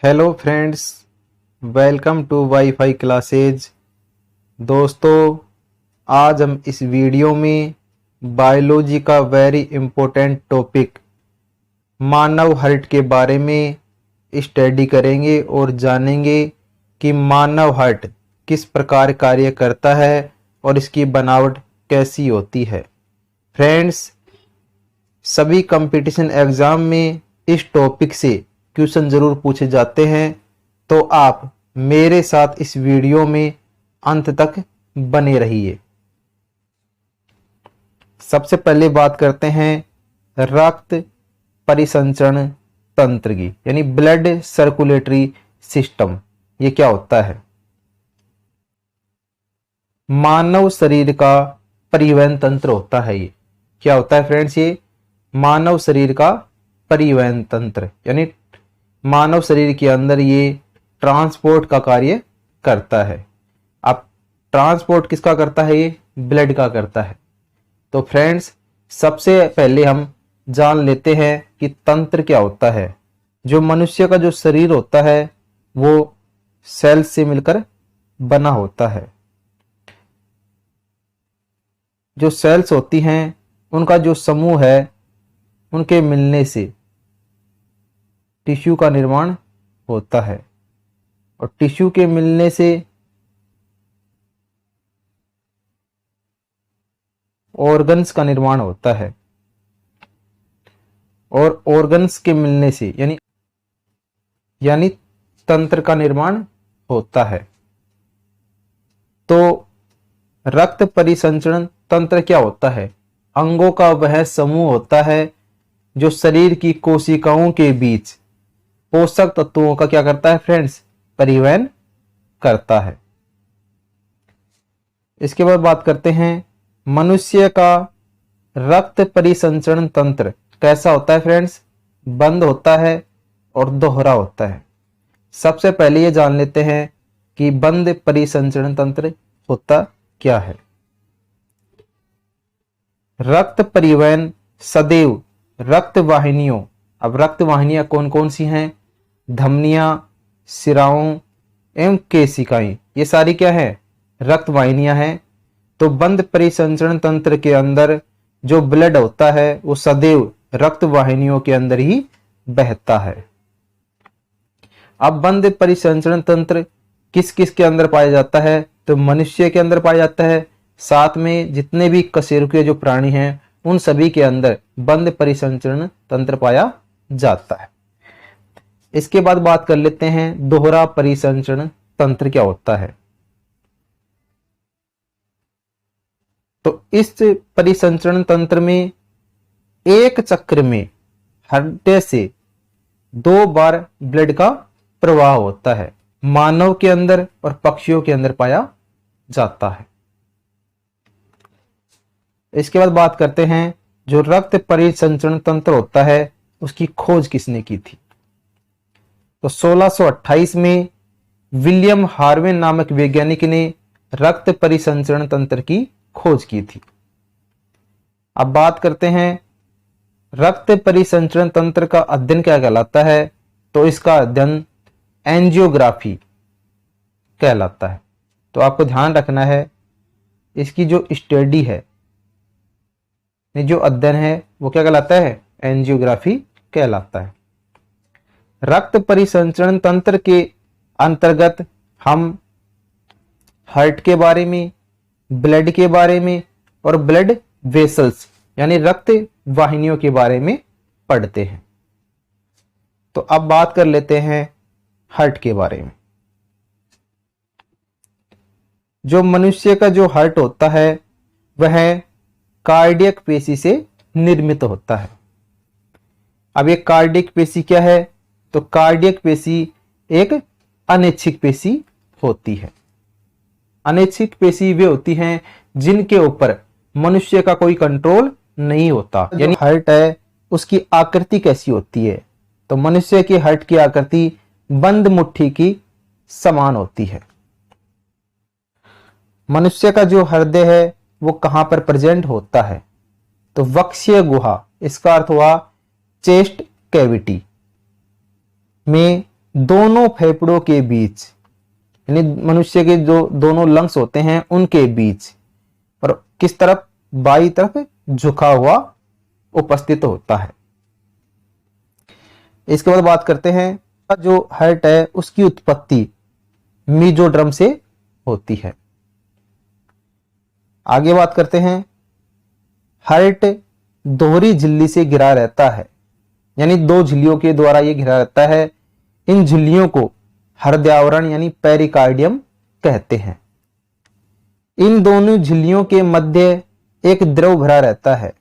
Hello friends, welcome to WiFi classes. दोस्तों, आज हम इस वीडियो में बायोलॉजी का वेरी इम्पोर्टेंट टॉपिक मानव हार्ट के बारे में स्टडी करेंगे और जानेंगे कि मानव हार्ट किस प्रकार कार्य करता है और इसकी बनावट कैसी होती है। फ्रेंड्स, सभी कंपटीशन एग्जाम में इस टॉपिक से क्वेश्चन जरूर पूछे जाते हैं, तो आप मेरे साथ इस वीडियो में अंत तक बने रहिए। सबसे पहले बात करते हैं रक्त परिसंचरण तंत्र की, यानी ब्लड सर्कुलेटरी सिस्टम। ये क्या होता है? मानव शरीर का परिवहन तंत्र होता है। ये क्या होता है फ्रेंड्स? ये मानव शरीर का परिवहन तंत्र, यानी मानव शरीर के अंदर ये ट्रांसपोर्ट का कार्य करता है। अब ट्रांसपोर्ट किसका करता है? ये ब्लड का करता है। तो फ्रेंड्स, सबसे पहले हम जान लेते हैं कि तंत्र क्या होता है। जो मनुष्य का जो शरीर होता है वो सेल से मिलकर बना होता है। जो सेल्स होती हैं उनका जो समूह है, उनके मिलने से टिश्यू का निर्माण होता है और टिश्यू के मिलने से ऑर्गन्स का निर्माण होता है और ऑर्गन्स के मिलने से यानी तंत्र का निर्माण होता है। तो रक्त परिसंचरण तंत्र क्या होता है? अंगों का वह समूह होता है जो शरीर की कोशिकाओं के बीच पोषक तत्वों का क्या करता है फ्रेंड्स? परिवहन करता है। इसके बाद बात करते हैं मनुष्य का रक्त परिसंचरण तंत्र कैसा होता है फ्रेंड्स? बंद होता है और दोहरा होता है। सबसे पहले ये जान लेते हैं कि बंद परिसंचरण तंत्र होता क्या है। रक्त परिवहन सदैव रक्त वाहिनियों, अब रक्त वाहिनियां कौन कौन सी हैं? धमनियां, सिराओं एवं केशिकाएं, ये सारी क्या है? रक्त वाहिनियां हैं। तो बंद परिसंचरण तंत्र के अंदर जो ब्लड होता है वो सदैव रक्त वाहिनियों के अंदर ही बहता है। अब बंद परिसंचरण तंत्र किस किस के अंदर पाया जाता है? तो मनुष्य के अंदर पाया जाता है, साथ में जितने भी कशेरुकीय जो प्राणी हैं उन सभी के अंदर बंद परिसंचरण तंत्र पाया जाता है। इसके बाद बात कर लेते हैं दोहरा परिसंचरण तंत्र क्या होता है। तो इस परिसंचरण तंत्र में एक चक्र में हड्डी से 2 बार ब्लड का प्रवाह होता है। मानव के अंदर और पक्षियों के अंदर पाया जाता है। इसके बाद बात करते हैं जो रक्त परिसंचरण तंत्र होता है उसकी खोज किसने की थी? तो 1628 में विलियम हार्वे नामक वैज्ञानिक ने रक्त परिसंचरण तंत्र की खोज की थी। अब बात करते हैं रक्त परिसंचरण तंत्र का अध्ययन क्या कहलाता है? तो इसका अध्ययन एंजियोग्राफी कहलाता है। तो आपको ध्यान रखना है, इसकी जो स्टडी है, जो अध्ययन है वो क्या कहलाता है? एंजियोग्राफी कहलाता है। रक्त परिसंचरण तंत्र के अंतर्गत हम हार्ट के बारे में, ब्लड के बारे में और ब्लड वेसल्स यानी रक्त वाहिनियों के बारे में पढ़ते हैं। तो अब बात कर लेते हैं हार्ट के बारे में। जो मनुष्य का जो हार्ट होता है वह कार्डियक पेशी से निर्मित होता है। अब ये कार्डियक पेशी क्या है? तो कार्डियक पेशी एक अनैच्छिक पेशी होती है। अनैच्छिक पेशी वे होती हैं जिनके ऊपर मनुष्य का कोई कंट्रोल नहीं होता। यानी हार्ट है उसकी आकृति कैसी होती है? तो मनुष्य की हार्ट की आकृति बंद मुट्ठी की समान होती है। मनुष्य का जो हृदय है वो कहां पर प्रेजेंट होता है? तो वक्षीय गुहा, इसका अर्थ हुआ चेस्ट कैविटी में दोनों फेफड़ों के बीच, यानी मनुष्य के जो दोनों लंग्स होते हैं उनके बीच, और किस तरफ, बाई तरफ झुका हुआ उपस्थित होता है। इसके बाद बात करते हैं जो हार्ट है उसकी उत्पत्ति मेसोड्रम से होती है। आगे बात करते हैं, हार्ट दोहरी झिल्ली से घिरा रहता है, यानी दो झिल्लियों के द्वारा यह घिरा रहता है। इन झिल्लियों को हृदयावरण यानी पेरिकार्डियम कहते हैं। इन दोनों झिल्लियों के मध्य एक द्रव भरा रहता है।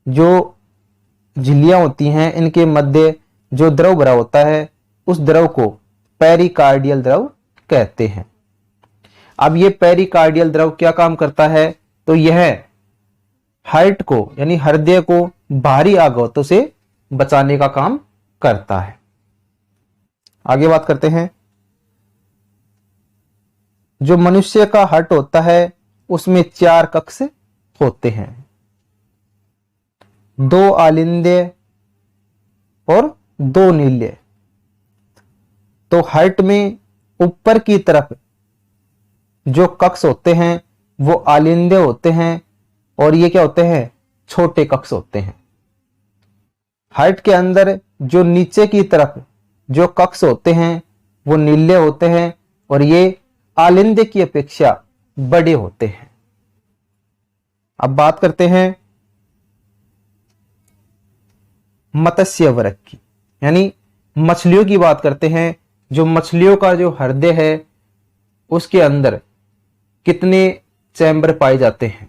जो झिल्लियां होती हैं इनके मध्य जो द्रव भरा होता है उस द्रव को पेरिकार्डियल द्रव कहते हैं। अब ये पेरिकार्डियल द्रव क्या काम करता है, तो यह हार्ट को यानी हृदय को बाहरी आघातों से बचाने का काम करता है। आगे बात करते हैं, जो मनुष्य का हार्ट होता है उसमें 4 कक्ष होते हैं, 2 आलिंद्य और 2 नील्य। तो हार्ट में ऊपर की तरफ जो कक्ष होते हैं वो आलिंद्य होते हैं और ये क्या होते हैं, छोटे कक्ष होते हैं। हार्ट के अंदर जो नीचे की तरफ जो कक्ष होते हैं वो नील्य होते हैं और ये आलिंद्य की अपेक्षा बड़े होते हैं। अब बात करते हैं मत्स्य वर्ग की, यानी मछलियों की बात करते हैं। जो मछलियों का जो हृदय है उसके अंदर कितने चैम्बर पाए जाते हैं,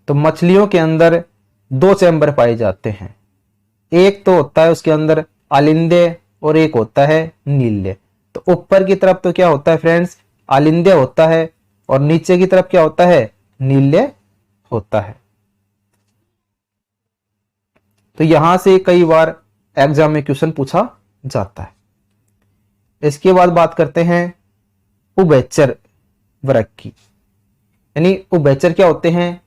तो मछलियों के अंदर 2 चैम्बर पाए जाते हैं। एक तो होता है उसके अंदर आलिंद्य और एक होता है नील्य। तो ऊपर की तरफ तो क्या होता है फ्रेंड्स, आलिंद्य होता है और नीचे की तरफ क्या होता है, नील्य होता है। तो यहां से कई बार एग्जाम में क्वेश्चन पूछा जाता है। इसके बाद बात करते हैं उभयचर वर्ग की, यानी उभयचर क्या होते हैं,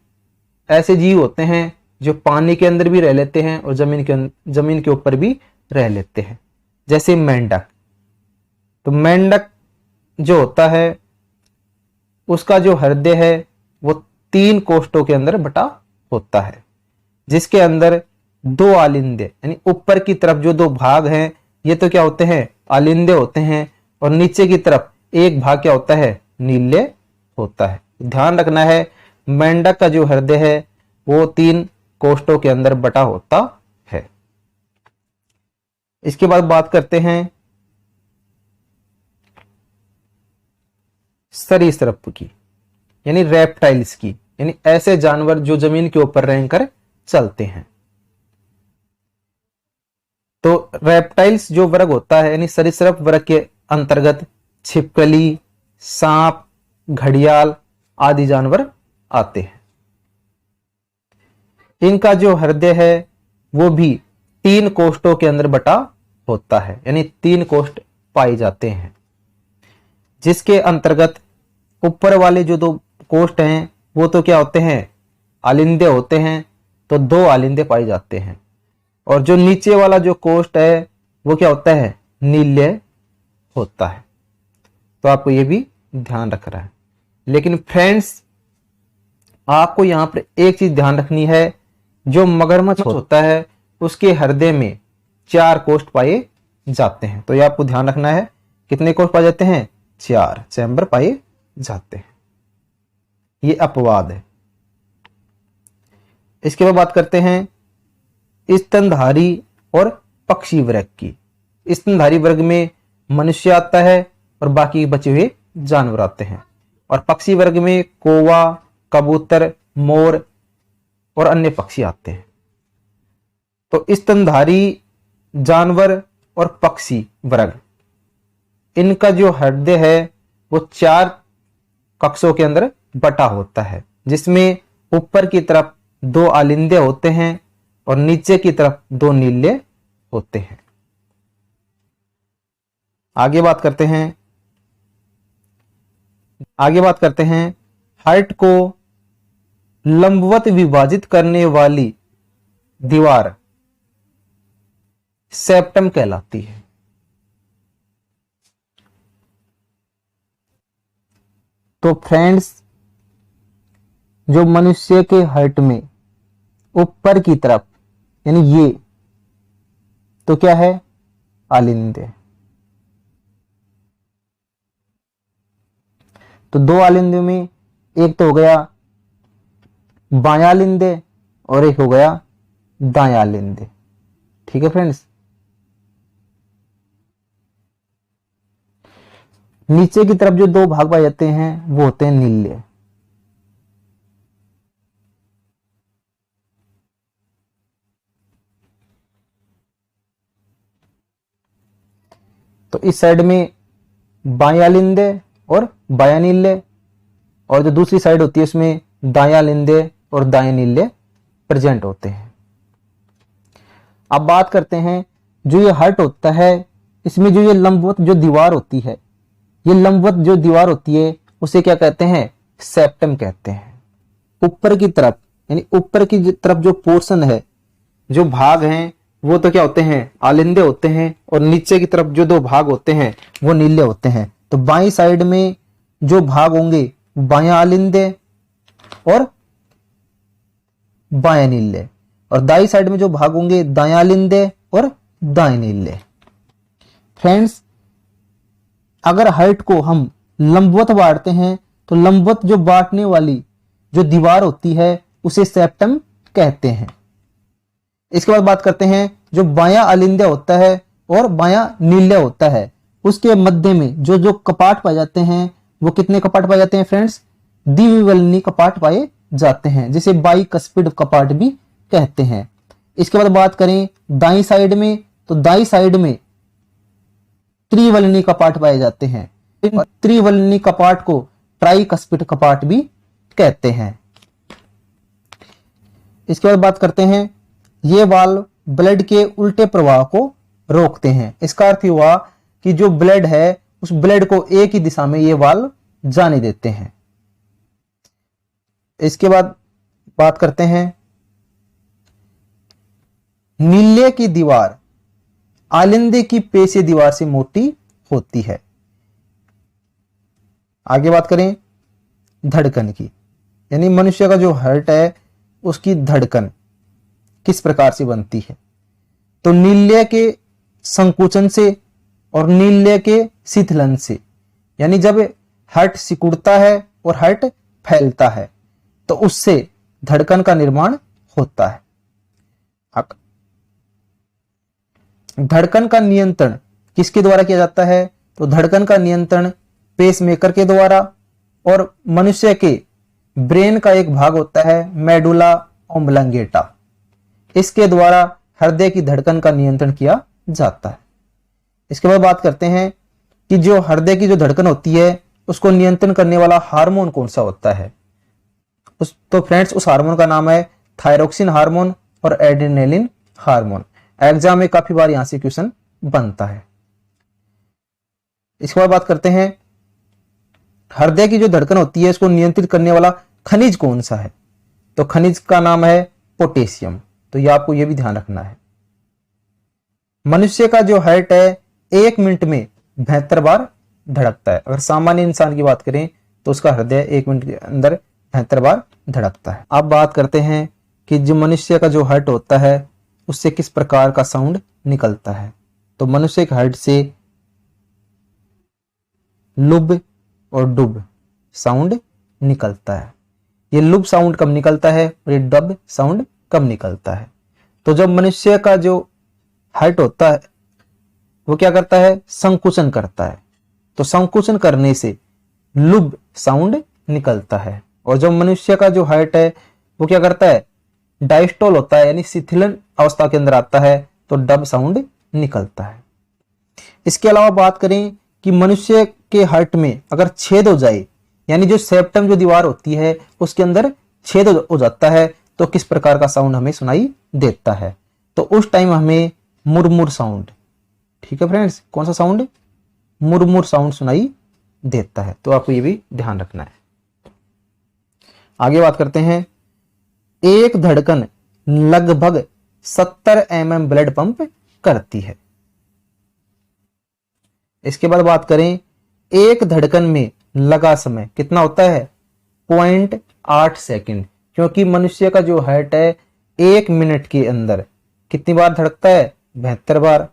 ऐसे जीव होते हैं जो पानी के अंदर भी रह लेते हैं और जमीन के ऊपर भी रह लेते हैं, जैसे मेंढक। तो मेंढक जो होता है उसका जो हृदय है वो 3 कोष्ठों के अंदर बटा होता है, जिसके अंदर 2 आलिंद्य यानी ऊपर की तरफ जो 2 भाग हैं ये तो क्या होते हैं, आलिंद्य होते हैं और नीचे की तरफ एक भाग क्या होता है, नील्य होता है। ध्यान रखना है मेंढक का जो हृदय है वो 3 कोष्ठों के अंदर बटा होता है। इसके बाद बात करते हैं सरीसृप की, यानी रेप्टाइल्स की, यानी ऐसे जानवर जो जमीन के ऊपर रहकर चलते हैं। तो रेप्टाइल्स जो वर्ग होता है यानी सरीसृप वर्ग के अंतर्गत छिपकली, सांप, घड़ियाल आदि जानवर आते हैं। इनका जो हृदय है वो भी 3 कोष्ठों के अंदर बटा होता है, यानी 3 कोष्ठ पाए जाते हैं, जिसके अंतर्गत ऊपर वाले जो 2 कोष्ठ हैं वो तो क्या होते हैं, आलिंद्य होते हैं, तो 2 आलिंद्य पाए जाते हैं। और जो नीचे वाला जो कोष्ठ है वो क्या होता है, नील्य होता है। तो आपको ये भी ध्यान रखना है। लेकिन फ्रेंड्स आपको यहां पर एक चीज ध्यान रखनी है, जो मगरमच्छ होता है उसके हृदय में 4 कोष्ठ पाए जाते हैं। तो ये आपको ध्यान रखना है, कितने कोष्ठ पाए जाते हैं, 4 चैम्बर पाए जाते हैं। ये अपवाद है। इसके बाद बात करते हैं स्तनधारी और पक्षी वर्ग की। स्तनधारी वर्ग में मनुष्य आता है और बाकी बचे हुए जानवर आते हैं, और पक्षी वर्ग में कौवा, कबूतर, मोर और अन्य पक्षी आते हैं। तो स्तनधारी जानवर और पक्षी वर्ग, इनका जो हृदय है वो 4 कक्षों के अंदर बटा होता है, जिसमें ऊपर की तरफ 2 आलिंद्य होते हैं और नीचे की तरफ 2 नील्य होते हैं। आगे बात करते हैं हार्ट को लंबवत विभाजित करने वाली दीवार सेप्टम कहलाती है। तो फ्रेंड्स, जो मनुष्य के हार्ट में ऊपर की तरफ यानी ये तो क्या है, आलिंदे। तो दो आलिंदे में एक तो हो गया बायां आलिंदे और एक हो गया दायां आलिंदे। ठीक है फ्रेंड्स। नीचे की तरफ जो दो भाग पाए जाते हैं वो होते हैं नीले। तो इस साइड में बायां लिंदे और बायां नीले, और जो दूसरी साइड होती है उसमें दायां लिंदे और दाएं नीले प्रेजेंट होते हैं। अब बात करते हैं जो ये हार्ट होता है, इसमें जो ये लंबवत जो दीवार होती है, ये लंबवत जो दीवार होती है उसे क्या कहते हैं, सेप्टम कहते हैं। ऊपर की तरफ यानी ऊपर की तरफ जो पोर्शन है, जो भाग हैं वो तो क्या होते हैं, आलिंदे होते हैं, और नीचे की तरफ जो दो भाग होते हैं वो नीले होते हैं। तो बाईं साइड में जो भाग होंगे बायां आलिंदे और बाएं नीले, और दाईं साइड में जो भाग होंगे दायां आलिंदे और दाएं नीले। फ्रेंड्स, अगर हार्ट को हम लंबवत बांटते हैं तो लंबवत जो बांटने वाली जो दीवार होती है उसे सेप्टम कहते हैं। इसके बाद बात करते हैं जो बायां आलिंदे होता है और बायां नीले होता है, उसके मध्य में जो जो कपाट पाए जाते हैं वो कितने कपाट पाए जाते हैं फ्रेंड्स, द्विविवलनी कपाट पाए जाते हैं, जिसे बाइकस्पिड कपाट भी कहते हैं। इसके बाद बात करें दाईं साइड में, तो दाईं साइड में त्रिवलनी कपाट पाए जाते हैं। त्रिवलनी कपाट को ट्राइकस्पिड कपाट भी कहते हैं। इसके बाद बात करते हैं ये वाल्व ब्लड के उल्टे प्रवाह को रोकते हैं। इसका अर्थ हुआ कि जो ब्लड है उस ब्लड को एक ही दिशा में ये वाल्व जाने देते हैं। इसके बाद बात करते हैं नीले की दीवार आलिंदे की पेशी दीवार से मोटी होती है। आगे बात करें धड़कन की, यानी मनुष्य का जो हार्ट है उसकी धड़कन किस प्रकार से बनती है। तो नीले के संकुचन से और नीले के शिथिलन से, यानी जब हार्ट सिकुड़ता है और हार्ट फैलता है तो उससे धड़कन का निर्माण होता है। धड़कन का नियंत्रण किसके द्वारा किया जाता है, तो धड़कन का नियंत्रण पेसमेकर के द्वारा, और मनुष्य के ब्रेन का एक भाग होता है मेडुला ओम्बलंगेटा, इसके द्वारा हृदय की धड़कन का नियंत्रण किया जाता है। इसके बाद बात करते हैं कि जो हृदय की जो धड़कन होती है उसको नियंत्रण करने वाला हार्मोन कौन सा होता है। तो फ्रेंड्स, उस हार्मोन का नाम है थायरोक्सिन हार्मोन और एड्रेनालिन हार्मोन। एग्जाम में काफी बार यहां से क्वेश्चन बनता है। इसके बाद बात करते हैं हृदय की जो धड़कन होती है इसको नियंत्रित करने वाला खनिज कौन सा है, तो खनिज का नाम है पोटेशियम। तो ये आपको ये भी ध्यान रखना है। मनुष्य का जो हार्ट है 1 मिनट में 72 बार धड़कता है। अगर सामान्य इंसान की बात करें तो उसका हृदय 1 मिनट के अंदर 72 बार धड़कता है। अब बात करते हैं कि जो मनुष्य का जो हार्ट होता है उससे किस प्रकार का साउंड निकलता है। तो मनुष्य के हार्ट से लुब और डुब साउंड निकलता है। ये लुब साउंड कब निकलता है और ये डब साउंड कब निकलता है। तो जब मनुष्य का जो हार्ट होता है वो क्या करता है, संकुचन करता है, तो संकुचन करने से लुब साउंड निकलता है। और जब मनुष्य का जो हार्ट है वो क्या करता है, डायस्टोल होता है, यानी शिथिलन अवस्था के अंदर आता है, तो डब साउंड निकलता है। इसके अलावा बात करें कि मनुष्य के हार्ट में अगर छेद हो जाए, यानी जो सेप्टम जो दीवार होती है उसके अंदर छेद हो जाता है, तो किस प्रकार का साउंड हमें सुनाई देता है। तो उस टाइम हमें मुरमुर साउंड, ठीक है फ्रेंड्स, कौन सा साउंड, मुरमुर साउंड सुनाई देता है। तो आपको ये भी ध्यान रखना है। आगे बात करते हैं एक धड़कन लगभग 70 mm ब्लड पंप करती है। इसके बाद बात करें एक धड़कन में लगा समय कितना होता है 0.8 सेकंड, क्योंकि मनुष्य का जो हार्ट है 1 मिनट के अंदर कितनी बार धड़कता है 72 बार।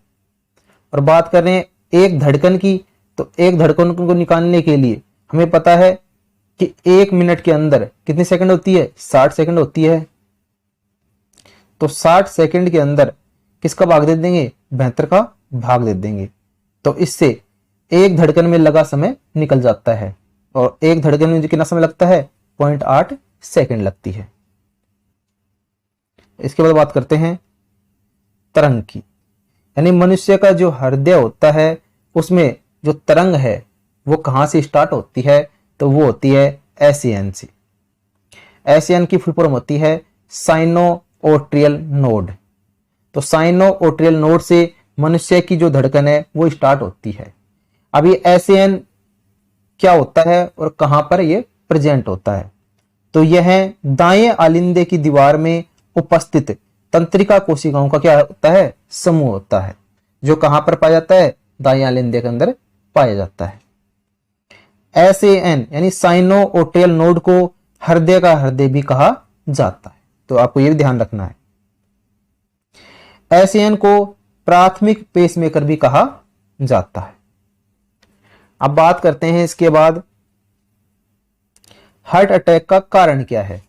और बात कर रहे हैं एक धड़कन की, तो एक धड़कन को निकालने के लिए हमें पता है कि 1 मिनट के अंदर कितनी सेकंड होती है 60 सेकंड होती है। तो 60 सेकंड के अंदर किसका भाग दे देंगे 72 का भाग दे देंगे। तो इससे एक धड़कन में लगा समय निकल जाता है, और एक धड़कन में कितना समय लगता है 0.8 सेकंड लगती है। इसके बाद बात करते हैं तरंग की, यानी मनुष्य का जो हृदय होता है उसमें जो तरंग है वो कहां से स्टार्ट होती है, तो वो होती है एसियन से। एसियन की फुल फॉर्म होती है साइनो ओट्रियल नोड। तो साइनो ओट्रियल नोड से मनुष्य की जो धड़कन है वो स्टार्ट होती है। अब ये एसियन क्या होता है और कहां पर ये प्रेजेंट होता है, तो यह दाएं आलिंदे की दीवार में उपस्थित तंत्रिका कोशिकाओं का क्या होता है समूह होता है, जो कहां पर पाया जाता है दाएं आलिंदे के अंदर पाया जाता है। एसएएन यानी साइनो ओट्रियल नोड को हृदय का हृदय भी कहा जाता है, तो आपको यह भी ध्यान रखना है। एसएएन को प्राथमिक पेसमेकर भी कहा जाता है। अब बात करते हैं इसके बाद हार्ट अटैक का कारण क्या है,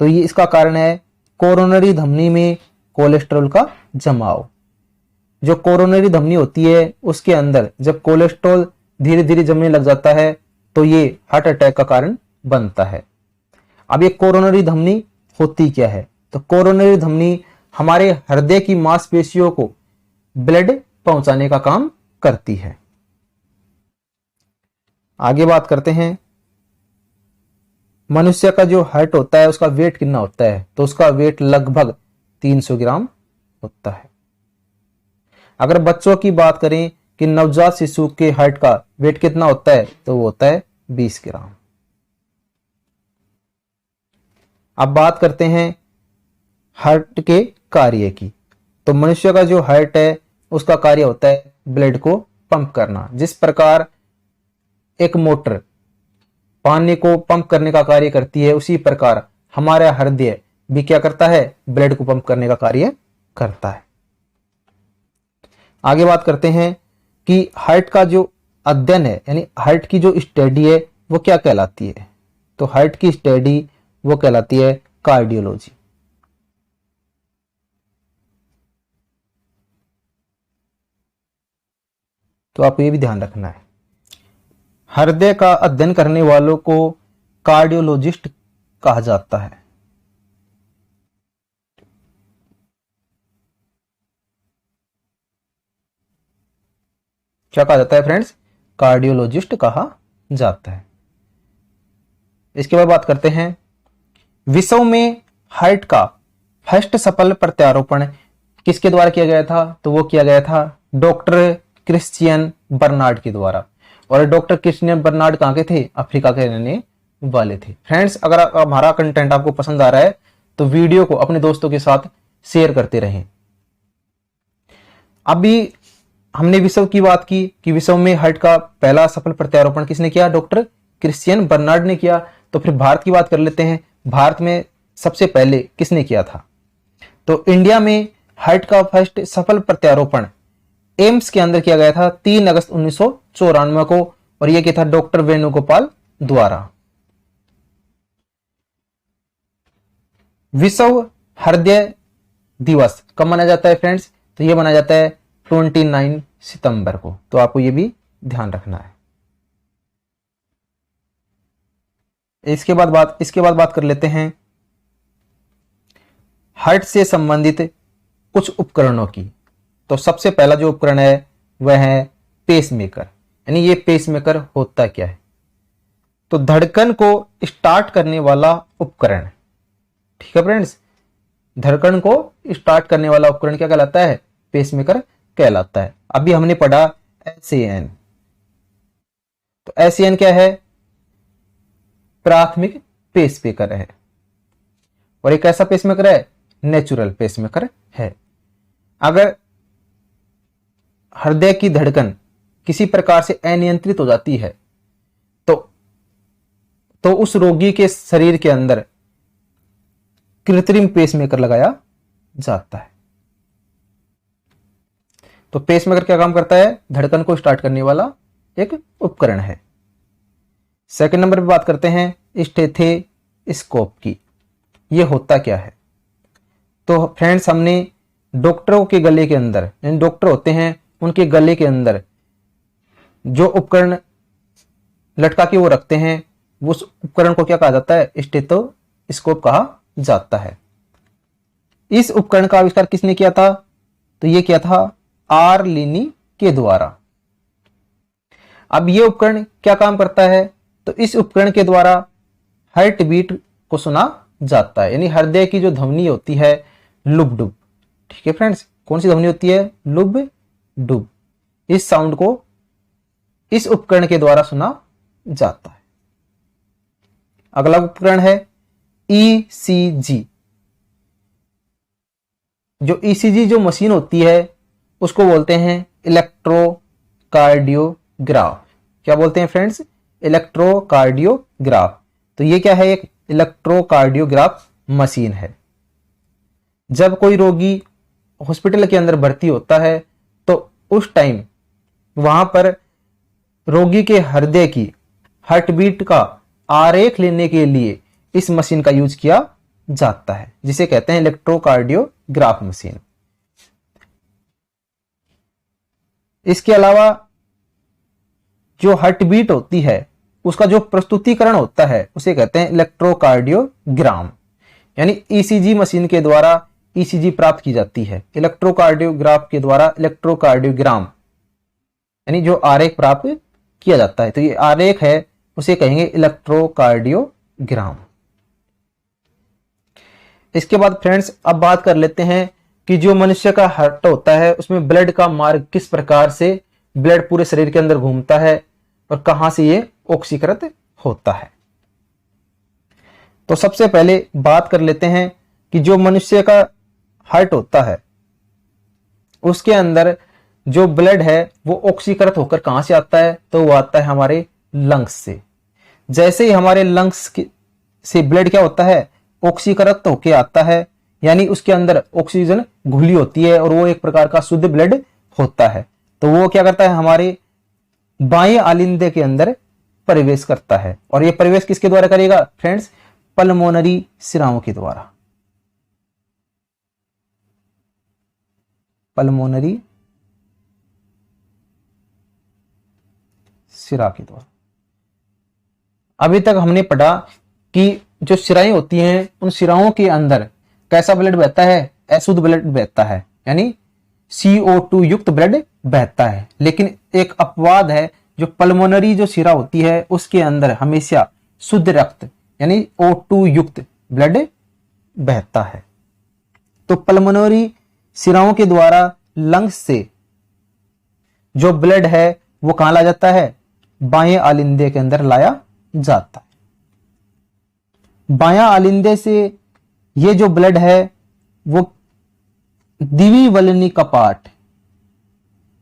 तो ये इसका कारण है कोरोनरी धमनी में कोलेस्ट्रॉल का जमाव। जो कोरोनरी धमनी होती है उसके अंदर जब कोलेस्ट्रॉल धीरे धीरे जमने लग जाता है तो ये हार्ट अटैक का कारण बनता है। अब ये कोरोनरी धमनी होती क्या है, तो कोरोनरी धमनी हमारे हृदय की मांसपेशियों को ब्लड पहुंचाने का काम करती है। आगे बात करते हैं मनुष्य का जो हार्ट होता है उसका वेट कितना होता है, तो उसका वेट लगभग 300 ग्राम होता है। अगर बच्चों की बात करें कि नवजात शिशु के हार्ट का वेट कितना होता है, तो वो होता है 20 ग्राम। अब बात करते हैं हार्ट के कार्य की, तो मनुष्य का जो हार्ट है उसका कार्य होता है ब्लड को पंप करना। जिस प्रकार एक मोटर पानी को पंप करने का कार्य करती है, उसी प्रकार हमारा हृदय भी क्या करता है ब्लड को पंप करने का कार्य करता है। आगे बात करते हैं कि हार्ट का जो अध्ययन है यानी हार्ट की जो स्टडी है वो क्या कहलाती है, तो हार्ट की स्टडी वो कहलाती है कार्डियोलॉजी। तो आपको ये भी ध्यान रखना है, हृदय का अध्ययन करने वालों को कार्डियोलॉजिस्ट कहा जाता है। क्या कहा जाता है फ्रेंड्स, कार्डियोलॉजिस्ट कहा जाता है। इसके बाद बात करते हैं विश्व में हार्ट का फर्स्ट सफल प्रत्यारोपण किसके द्वारा किया गया था, तो वो किया गया था डॉक्टर क्रिश्चियन बर्नार्ड के द्वारा। और डॉक्टर क्रिश्चियन बर्नार्ड कहाँ के थे, अफ्रीका के रहने वाले थे। फ्रेंड्स अगर हमारा कंटेंट आपको पसंद आ रहा है तो वीडियो को अपने दोस्तों के साथ शेयर करते रहें। अभी हमने विश्व की बात की कि विश्व में हार्ट का पहला सफल प्रत्यारोपण किसने किया, डॉक्टर क्रिश्चियन बर्नार्ड ने किया। तो फिर भारत की बात कर लेते हैं, भारत में सबसे पहले किसने किया था, तो इंडिया में हार्ट का फर्स्ट सफल प्रत्यारोपण एम्स के अंदर किया गया था 3 अगस्त 1994 को, और यह किया था डॉक्टर वेणुगोपाल द्वारा। विश्व हृदय दिवस कब मनाया जाता है फ्रेंड्स, तो यह मनाया जाता है 29 सितंबर को। तो आपको यह भी ध्यान रखना है। इसके बाद बात कर लेते हैं हार्ट से संबंधित कुछ उपकरणों की। तो सबसे पहला जो उपकरण है वह है पेसमेकर, यानी ये पेसमेकर होता क्या है, तो धड़कन को स्टार्ट करने वाला उपकरण। ठीक है फ्रेंड्स, धड़कन को स्टार्ट करने वाला उपकरण क्या कहलाता है, पेसमेकर कहलाता है। अभी हमने पढ़ा एसएएन, तो एसएएन क्या है, प्राथमिक पेसमेकर है। और एक ऐसा पेसमेकर है नेचुरल पेसमेकर है। अगर हृदय की धड़कन किसी प्रकार से अनियंत्रित हो जाती है तो उस रोगी के शरीर के अंदर कृत्रिम पेसमेकर लगाया जाता है। तो पेसमेकर क्या काम करता है? धड़कन को स्टार्ट करने वाला एक उपकरण है। सेकंड नंबर पे बात करते हैं स्टेथोस्कोप की। ये होता क्या है? तो फ्रेंड्स, हमने डॉक्टरों के गले के अंदर, यानी डॉक्टर होते हैं उनके गले के अंदर जो उपकरण लटका के वो रखते हैं, उस उपकरण को क्या कहा जाता है? स्टेथोस्कोप कहा जाता है। इस उपकरण का आविष्कार किसने किया था? तो ये किया था आर लीनी के द्वारा। अब ये उपकरण क्या काम करता है? तो इस उपकरण के द्वारा हार्ट बीट को सुना जाता है, यानी हृदय की जो ध्वनि होती है लुब डुब। ठीक है फ्रेंड्स, कौन सी ध्वनि होती है? लुब डुब। इस साउंड को इस उपकरण के द्वारा सुना जाता है। अगला उपकरण है ईसीजी। जो ईसीजी जो मशीन होती है उसको बोलते हैं इलेक्ट्रोकार्डियोग्राफ। क्या बोलते हैं फ्रेंड्स? इलेक्ट्रोकार्डियोग्राफ। तो ये क्या है? एक इलेक्ट्रोकार्डियोग्राफ मशीन है। जब कोई रोगी हॉस्पिटल के अंदर भर्ती होता है तो उस टाइम वहां पर रोगी के हृदय की हार्ट बीट का आरेख लेने के लिए इस मशीन का यूज किया जाता है, जिसे कहते हैं इलेक्ट्रोकार्डियोग्राफ मशीन। इसके अलावा जो हार्ट बीट होती है उसका जो प्रस्तुतिकरण होता है उसे कहते हैं इलेक्ट्रोकार्डियोग्राम, यानी ईसीजी मशीन के द्वारा ईसीजी प्राप्त की जाती है। इलेक्ट्रोकार्डियोग्राफ के द्वारा इलेक्ट्रोकार्डियोग्राम यानी जो आरेख प्राप्त किया जाता है। तो ये आरेख है उसे कहेंगे इलेक्ट्रोकार्डियोग्राम। इसके बाद फ्रेंड्स अब बात कर लेते हैं कि जो मनुष्य का हार्ट होता है उसमें ब्लड का मार्ग किस प्रकार से ब्लड पूरे शरीर के अंदर घूमता है और कहां से ये ऑक्सीकृत होता है। तो सबसे पहले बात कर लेते हैं कि जो मनुष्य का हार्ट होता है उसके अंदर जो ब्लड है वो ऑक्सीकृत होकर कहां से आता है? तो वो आता है हमारे लंग्स से। जैसे ही हमारे लंग्स से ब्लड क्या होता है? ऑक्सीकृत होकर आता है, यानी उसके अंदर ऑक्सीजन घुली होती है और वो एक प्रकार का शुद्ध ब्लड होता है। तो वो क्या करता है? हमारे बाएं आलिंदे के अंदर प्रवेश करता है। और ये प्रवेश किसके द्वारा करेगा फ्रेंड्स? पल्मोनरी शिराओं के द्वारा। पल्मोनरी शिरा के द्वारा। अभी तक हमने पढ़ा कि जो शिराएं होती हैं उन शिराओं के अंदर कैसा ब्लड बहता है? अशुद्ध ब्लड बहता है, यानी CO2 युक्त ब्लड बहता है। लेकिन एक अपवाद है, जो पल्मोनरी जो शिरा होती है उसके अंदर हमेशा शुद्ध रक्त यानी O2 युक्त ब्लड बहता है। तो पल्मोनरी शिराओं के द्वारा लंग्स से जो ब्लड है वो कहां लाया जाता है? बाएं आलिंदे के अंदर लाया जाता है। बायां आलिंदे से ये जो ब्लड है वो द्विवल्नी कपाट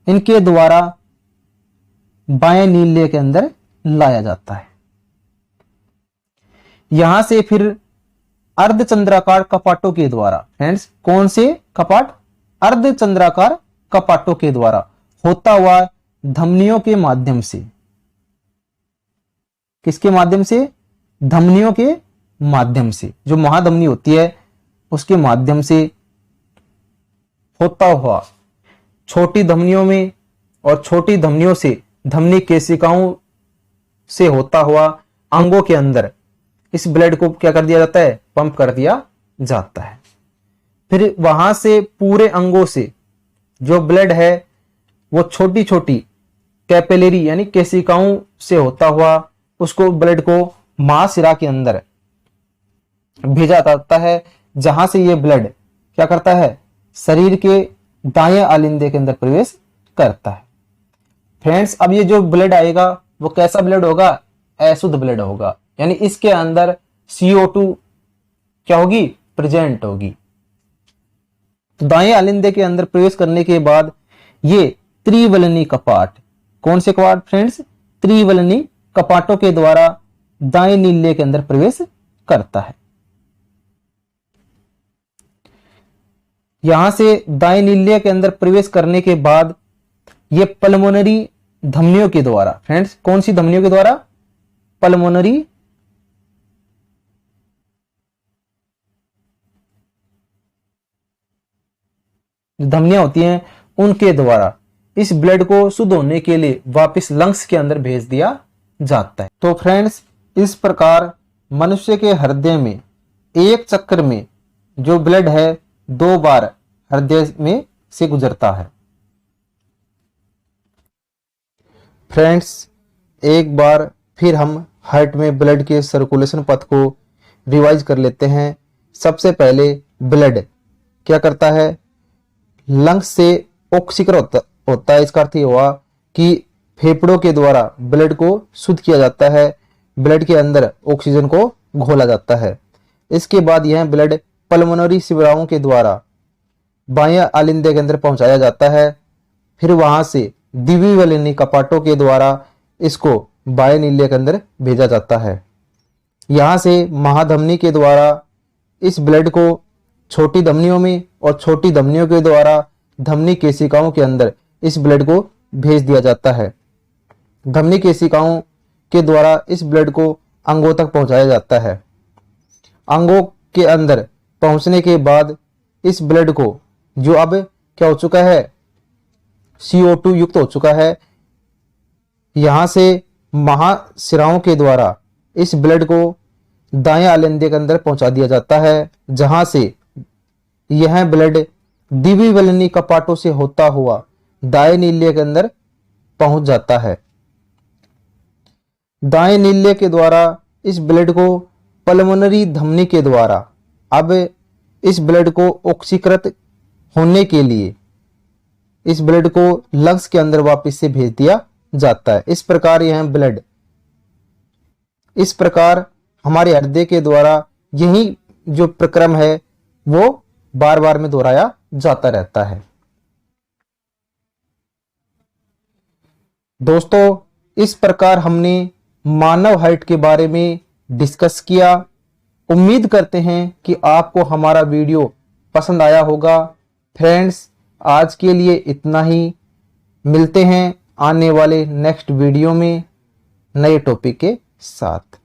इनके द्वारा बाएं नीले के अंदर लाया जाता है। यहां से फिर अर्धचंद्राकार कपाटों के द्वारा, फ्रेंड्स कौन से कपाट? अर्धचंद्राकार कपाटों के द्वारा होता हुआ धमनियों के माध्यम से। किसके माध्यम से? धमनियों के माध्यम से। जो महाधमनी होती है उसके माध्यम से होता हुआ छोटी धमनियों में और छोटी धमनियों से धमनी केशिकाओं से होता हुआ अंगों के अंदर इस ब्लड को क्या कर दिया जाता है? पंप कर दिया जाता है। फिर वहां से पूरे अंगों से जो ब्लड है वो छोटी छोटी कैपिलरी यानी केशिकाओं से होता हुआ उसको ब्लड को महाशिरा के अंदर भेजा जाता है, जहां से ये ब्लड क्या करता है? शरीर के दाएं आलिंदे के अंदर प्रवेश करता है। फ्रेंड्स अब ये जो ब्लड आएगा वो कैसा ब्लड होगा? अशुद्ध ब्लड होगा, यानी इसके अंदर CO2 क्या होगी? प्रेजेंट होगी। तो दाएं आलिंदे के अंदर प्रवेश करने के बाद ये त्रिवलनी कपाट कौन से कवाट फ्रेंड्स? त्रिवलनी कपाटों के द्वारा दाएं नील्य के अंदर प्रवेश करता है। यहां से दाएं नील्य के अंदर प्रवेश करने के बाद यह पल्मोनरी धमनियों के द्वारा, फ्रेंड्स कौन सी धमनियों के द्वारा? पल्मोनरी धमनियां होती हैं उनके द्वारा इस ब्लड को शुद्ध होने के लिए वापस लंग्स के अंदर भेज दिया जाता है। तो फ्रेंड्स इस प्रकार मनुष्य के हृदय में एक चक्र में जो ब्लड है 2 बार हृदय में से गुजरता है। फ्रेंड्स एक बार फिर हम हार्ट में ब्लड के सर्कुलेशन पथ को रिवाइज कर लेते हैं। सबसे पहले ब्लड क्या करता है? लंग्स से ऑक्सीकरण होता है। इसका अर्थ ये हुआ कि फेफड़ों के द्वारा ब्लड को शुद्ध किया जाता है, ब्लड के अंदर ऑक्सीजन को घोला जाता है। इसके बाद यह ब्लड पल्मोनरी शिराओं के द्वारा बाह्य आलिंदे के अंदर पहुंचाया जाता है। फिर वहां से द्विवलनी कपाटों के द्वारा इसको बाह्य नील्य के अंदर भेजा जाता है। यहां से महाधमनी के द्वारा इस ब्लड को छोटी धमनियों में और छोटी धमनियों के द्वारा धमनी केशिकाओं के अंदर इस ब्लड को भेज दिया जाता है। धमनी केशिकाओं के द्वारा इस ब्लड को अंगों तक पहुंचाया जाता है। अंगों के अंदर पहुंचने के बाद इस ब्लड को, जो अब क्या हो चुका है? CO2 युक्त हो चुका है, यहां से महाशिराओं के द्वारा इस ब्लड को दाएं आलिंदे के अंदर पहुंचा दिया जाता है, जहां से यह ब्लड द्विवलनी कपाटों से होता हुआ दाएं नील्य के अंदर पहुंच जाता है। दाएं नील्य के द्वारा इस ब्लड को पल्मोनरी धमनी के द्वारा अब इस ब्लड को ऑक्सीकृत होने के लिए इस ब्लड को लंग्स के अंदर वापस से भेज दिया जाता है। इस प्रकार हमारे हृदय के द्वारा यही जो प्रक्रम है वो बार बार में दोहराया जाता रहता है। दोस्तों इस प्रकार हमने मानव हार्ट के बारे में डिस्कस किया। उम्मीद करते हैं कि आपको हमारा वीडियो पसंद आया होगा। फ्रेंड्स आज के लिए इतना ही। मिलते हैं आने वाले नेक्स्ट वीडियो में नए टॉपिक के साथ।